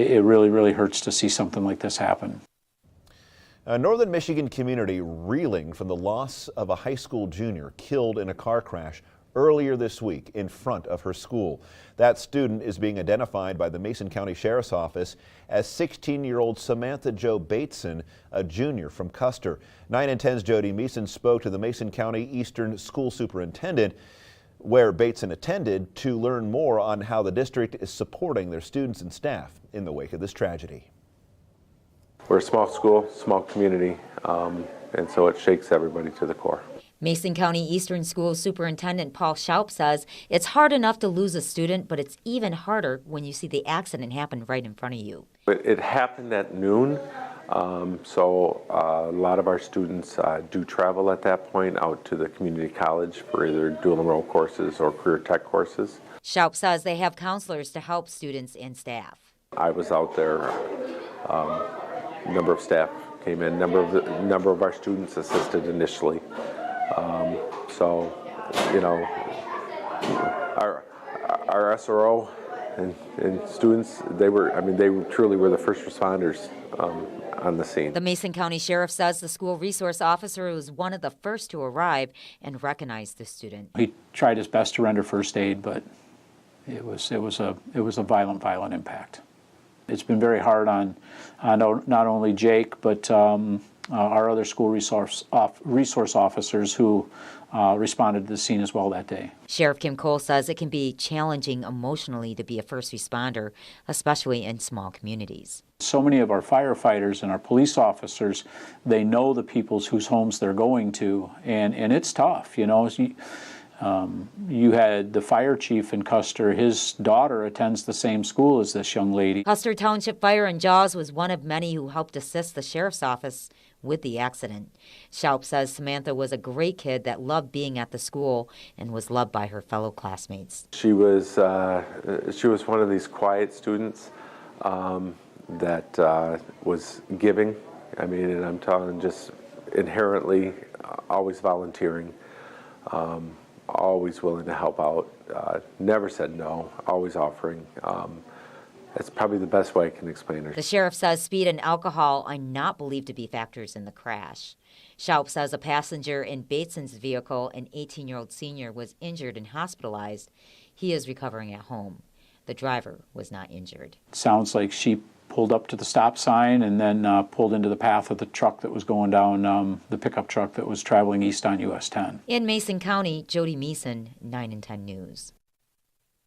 It really, really hurts to see something like this happen. A northern Michigan community reeling from the loss of a high school junior killed in a car crash earlier this week in front of her school. That student is being identified by the Mason County Sheriff's Office as 16-year-old Samantha Jo Bateson, a junior from Custer. 9 and 10's Jody Meeson spoke to the Mason County Eastern School Superintendent, where Bateson attended, to learn more on how the district is supporting their students and staff in the wake of this tragedy. We're a small school, small community, and so it shakes everybody to the core. Mason County Eastern School Superintendent Paul Schaup says it's hard enough to lose a student, but it's even harder when you see the accident happen right in front of you. It happened at noon, so a lot of our students do travel at that point out to the community college for either dual enroll courses or career tech courses. Schaup says they have counselors to help students and staff. I was out there, a number of staff came in, number of our students assisted initially. So, you know, our SRO and students, they truly were the first responders on the scene. The Mason County Sheriff says the school resource officer was one of the first to arrive and recognize the student. He tried his best to render first aid, but it was a violent impact. It's been very hard on not only Jake, but our other school resource officers who responded to the scene as well that day. Sheriff Kim Cole says it can be challenging emotionally to be a first responder, especially in small communities. So many of our firefighters and our police officers, they know the peoples whose homes they're going to, and it's tough, you know. You had the fire chief in Custer. His daughter attends the same school as this young lady. Custer Township Fire in Jaws was one of many who helped assist the sheriff's office with the accident. Schaup says Samantha was a great kid that loved being at the school and was loved by her fellow classmates. She was one of these quiet students that was giving. I mean, and I'm talking just inherently always volunteering. Always willing to help out, never said no, always offering. That's probably the best way I can explain her. The sheriff says speed and alcohol are not believed to be factors in the crash. Schaup says a passenger in Bateson's vehicle, an 18-year-old senior, was injured and hospitalized. He is recovering at home. The driver was not injured. Sounds like she pulled up to the stop sign and then pulled into the path of the truck that was going down, the pickup truck that was traveling east on US 10. In Mason County, Jody Meeson, 9 and 10 News.